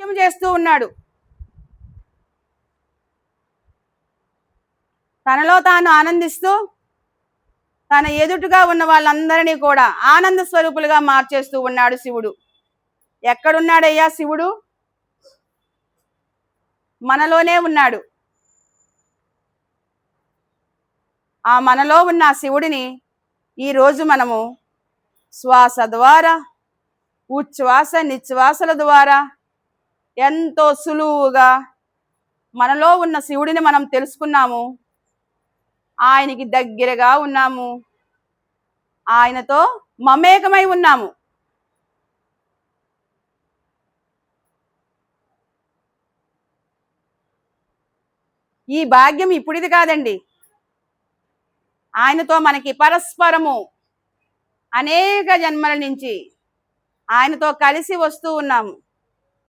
నాట్యం చేస్తూ ఉన్నాడు. తనలో తాను ఆనందిస్తూ తన ఎదుటిగా ఉన్న వాళ్ళందరినీ కూడా ఆనంద స్వరూపులుగా మార్చేస్తూ ఉన్నాడు శివుడు. ఎక్కడున్నాడయ్యా శివుడు? మనలోనే ఉన్నాడు. ఆ మనలో ఉన్న శివుడిని ఈరోజు మనము శ్వాస ద్వారా, ఉచ్ఛ్వాస నిశ్వాసల ద్వారా ఎంతో సులువుగా మనలో ఉన్న శివుడిని మనం తెలుసుకున్నాము. ఆయనకి దగ్గరగా ఉన్నాము, ఆయనతో మమేకమై ఉన్నాము. ఈ భాగ్యం ఇప్పుడిది కాదండి. ఆయనతో మనకి పరస్పరము అనేక జన్మల నుంచి ఆయనతో కలిసి వస్తూ ఉన్నాము.